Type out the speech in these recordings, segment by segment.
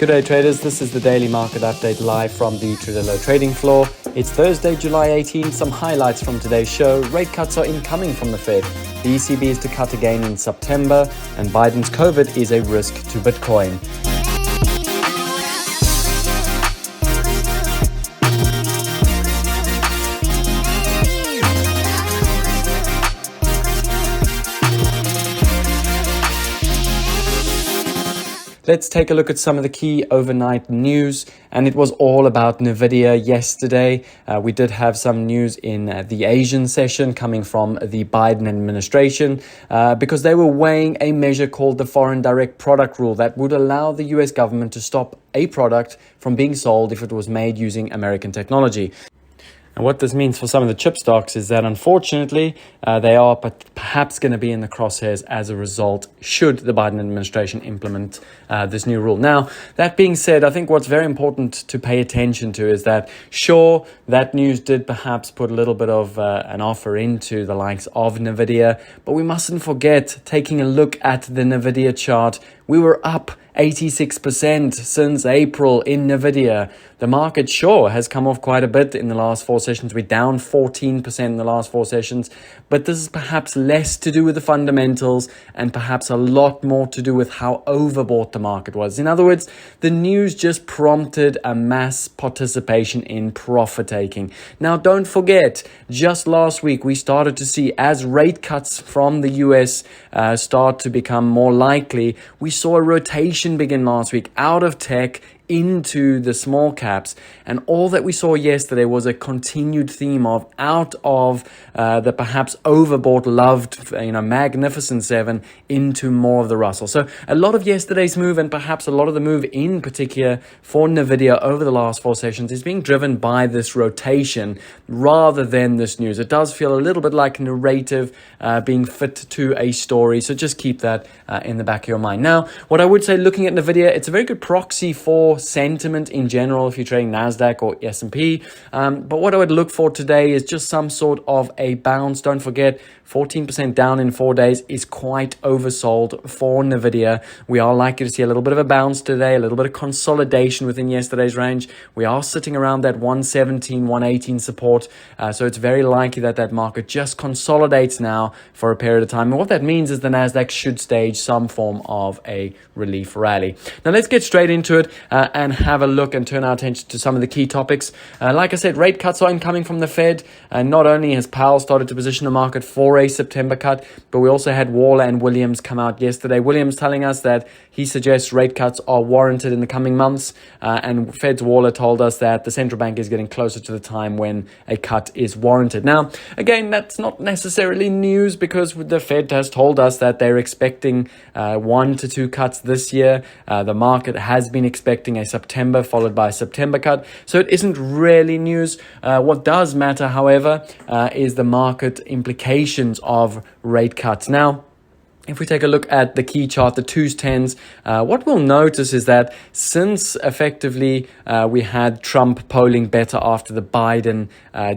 Good day, traders. This is the daily market update live from the Tradelo Trading Floor. It's Thursday, July 18. Some highlights from today's show. Rate cuts are incoming from the Fed. The ECB is to cut again in September, and Biden's COVID is a risk to Bitcoin. Let's take a look at some of the key overnight news, and it was all about Nvidia yesterday. We did have some news in the Asian session coming from the Biden administration because they were weighing a measure called the Foreign Direct Product Rule that would allow the US government to stop a product from being sold if it was made using American technology. And what this means for some of the chip stocks is that unfortunately they are perhaps going to be in the crosshairs as a result should the Biden administration implement this new rule. Now, that being said, I think what's very important to pay attention to is that, sure, that news did perhaps put a little bit of an offer into the likes of Nvidia, but we mustn't forget, taking a look at the Nvidia chart, we were up 86% since April in Nvidia. The market sure has come off quite a bit in the last four sessions. We're down 14% in the last four sessions, but this is perhaps less to do with the fundamentals and perhaps a lot more to do with how overbought the market was. In other words, the news just prompted a mass participation in profit taking. Now, don't forget, just last week we started to see, as rate cuts from the US start to become more likely, we saw a rotation begin last week out of tech into the small caps, and all that we saw yesterday was a continued theme of out of the perhaps overbought, loved, magnificent seven into more of the Russell. So a lot of yesterday's move, and perhaps a lot of the move in particular for Nvidia over the last four sessions, is being driven by this rotation rather than this news. It does feel a little bit like narrative being fit to a story, so just keep that in the back of your mind. Now, what I would say, looking at Nvidia, it's a very good proxy for sentiment in general if you're trading NASDAQ or S&P. But what I would look for today is just some sort of a bounce. Don't forget, 14% down in 4 days is quite oversold for Nvidia. We are likely to see a little bit of a bounce today, a little bit of consolidation within yesterday's range. We are sitting around that 117, 118 support. So it's very likely that that market just consolidates now for a period of time. And what that means is the NASDAQ should stage some form of a relief rally. Now let's get straight into it and have a look and turn our attention to some of the key topics. Like I said, rate cuts are incoming from the Fed. Not only has Powell started to position the market for a September cut, but we also had Waller and Williams come out yesterday. Williams telling us that he suggests rate cuts are warranted in the coming months, and Fed's Waller told us that the central bank is getting closer to the time when a cut is warranted. Now, again, that's not necessarily news because the Fed has told us that they're expecting 1 to 2 cuts this year. The market has been expecting a September followed by a September cut, so it isn't really news. What does matter, however, is the market implications of rate cuts. Now, if we take a look at the key chart, the 2s, 10s, what we'll notice is that since effectively we had Trump polling better after the Biden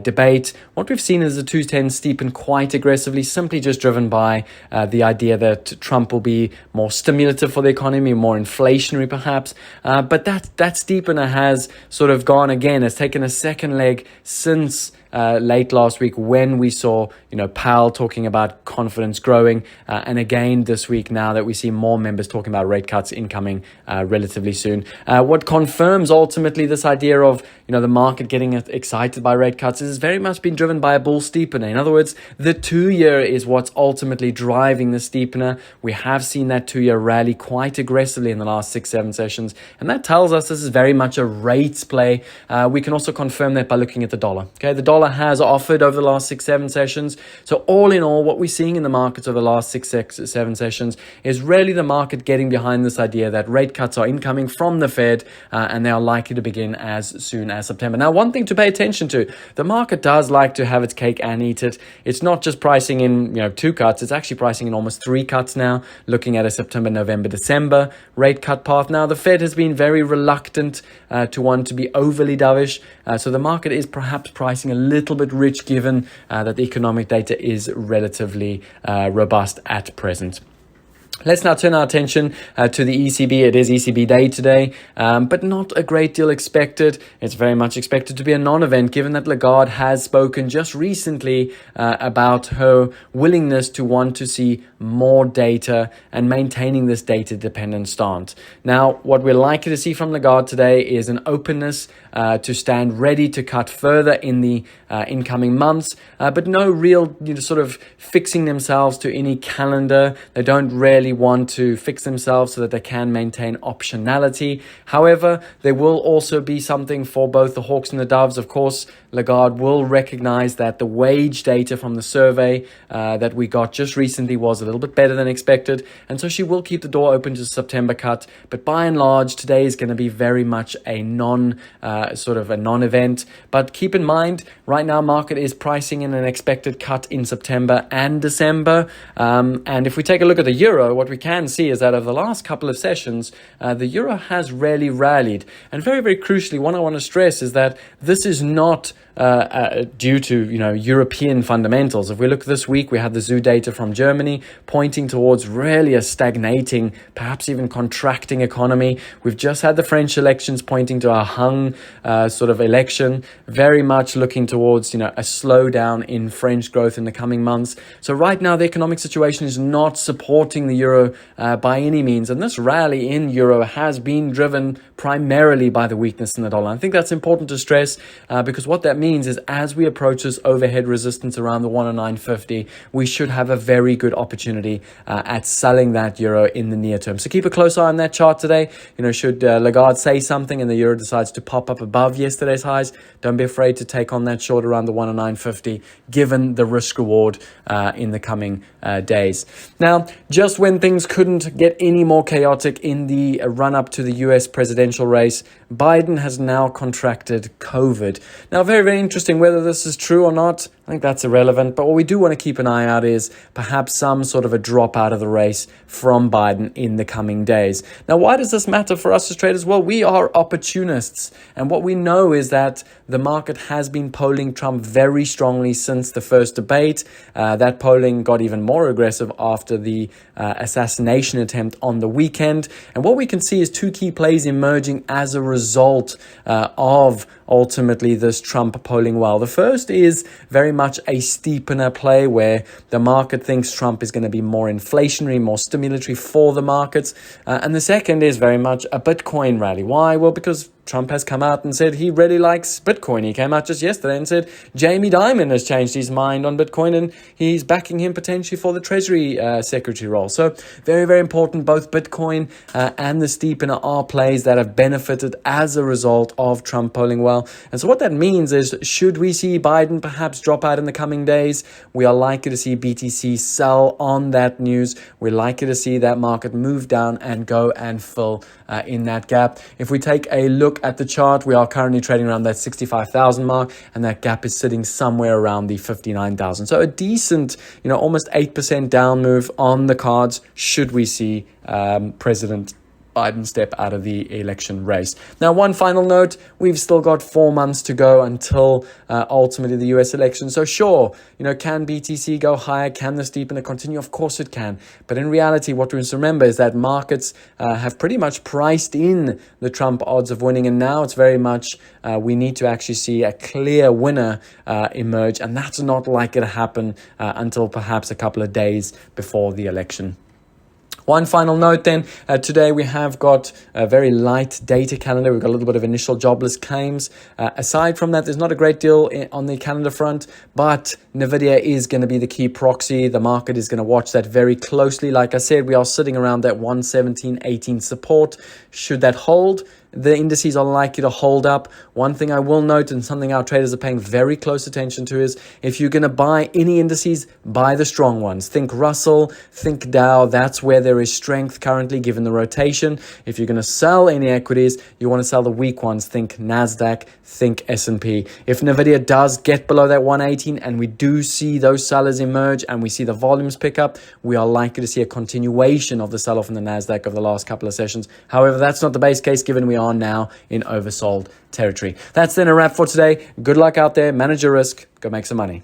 debate, what we've seen is the 2s, 10s steepen quite aggressively, simply just driven by the idea that Trump will be more stimulative for the economy, more inflationary perhaps. But that steepener has sort of gone again, has taken a second leg since late last week when we saw, Powell talking about confidence growing, and again this week now that we see more members talking about rate cuts incoming relatively soon. What confirms ultimately this idea of, the market getting excited by rate cuts is very much been driven by a bull steepener. In other words, the 2-year is what's ultimately driving the steepener. We have seen that 2-year rally quite aggressively in the last 6-7 sessions, and that tells us this is very much a rates play. We can also confirm that by looking at the dollar. Okay, the dollar has offered over the last 6-7 sessions. So all in all, what we're seeing in the markets over the last 6-7 sessions is really the market getting behind this idea that rate cuts are incoming from the Fed, and they are likely to begin as soon as September. Now, one thing to pay attention to, the market does like to have its cake and eat it. It's not just pricing in 2 cuts, it's actually pricing in almost 3 cuts now, looking at a September, November, December rate cut path. Now, the Fed has been very reluctant to want to be overly dovish, so the market is perhaps pricing a little bit rich given that the economic data is relatively robust at present. Let's now turn our attention to the ECB. It is ECB day today, but not a great deal expected. It's very much expected to be a non-event, given that Lagarde has spoken just recently about her willingness to want to see more data and maintaining this data-dependent stance. Now, what we're likely to see from Lagarde today is an openness to stand ready to cut further in the incoming months, but no real sort of fixing themselves to any calendar. They don't really want to fix themselves so that they can maintain optionality. However, there will also be something for both the hawks and the doves. Of course, Lagarde will recognize that the wage data from the survey that we got just recently was a little bit better than expected, and so she will keep the door open to the September cut. But by and large, today is going to be very much a non-event. But keep in mind, right now, market is pricing in an expected cut in September and December. And if we take a look at the euro, what we can see is that over the last couple of sessions, the euro has really rallied. And very, very crucially, what I want to stress is that this is not due to European fundamentals. If we look this week, we had the zoo data from Germany pointing towards really a stagnating, perhaps even contracting economy. We've just had the French elections pointing to a hung sort of election, very much looking towards a slowdown in French growth in the coming months. So right now, the economic situation is not supporting the euro by any means, and this rally in euro has been driven primarily by the weakness in the dollar. I think that's important to stress because what that means is as we approach this overhead resistance around the 109.50, we should have a very good opportunity at selling that euro in the near term. So keep a close eye on that chart today. Should Lagarde say something and the euro decides to pop up above yesterday's highs, don't be afraid to take on that short around the 109.50, given the risk reward in the coming days. Now, just when things couldn't get any more chaotic in the run up to the US presidential race, Biden has now contracted COVID. Now, very, very interesting whether this is true or not. I think that's irrelevant. But what we do want to keep an eye out is perhaps some sort of a drop out of the race from Biden in the coming days. Now, why does this matter for us as traders? Well, we are opportunists. And what we know is that the market has been polling Trump very strongly since the first debate. That polling got even more aggressive after the assassination attempt on the weekend. And what we can see is two key plays emerging as a result of ultimately this Trump polling well. The first is very much a steepener play where the market thinks Trump is going to be more inflationary, more stimulatory for the markets. And the second is very much a Bitcoin rally. Why? Well, because Trump has come out and said he really likes Bitcoin. He came out just yesterday and said Jamie Dimon has changed his mind on Bitcoin and he's backing him potentially for the Treasury Secretary role. So very, very important. Both Bitcoin and the steepener are plays that have benefited as a result of Trump polling well. And so what that means is, should we see Biden perhaps drop out in the coming days, we are likely to see BTC sell on that news. We're likely to see that market move down and go and fill in that gap. If we take a look at the chart, we are currently trading around that 65,000 mark, and that gap is sitting somewhere around the 59,000. So a decent, almost 8% down move on the cards should we see President Biden step out of the election race. Now, one final note, we've still got 4 months to go until ultimately the US election. So sure, can BTC go higher? Can the steepener continue? Of course it can. But in reality, what we must remember is that markets have pretty much priced in the Trump odds of winning. And now it's very much we need to actually see a clear winner emerge. And that's not likely to happen until perhaps a couple of days before the election. One final note then, today we have got a very light data calendar. We've got a little bit of initial jobless claims. Aside from that, there's not a great deal on the calendar front, but NVIDIA is going to be the key proxy. The market is going to watch that very closely. Like I said, we are sitting around that 117.18 support. Should that hold, the indices are likely to hold up. One thing I will note, and something our traders are paying very close attention to, is if you're going to buy any indices, buy the strong ones. Think Russell, think Dow. That's where there is strength currently given the rotation. If you're going to sell any equities, you want to sell the weak ones. Think NASDAQ, think S&P. If NVIDIA does get below that 118 and we do see those sellers emerge and we see the volumes pick up, we are likely to see a continuation of the sell-off in the NASDAQ over the last couple of sessions. However, that's not the base case given we are now in oversold territory. That's then a wrap for today. Good luck out there. Manage your risk. Go make some money.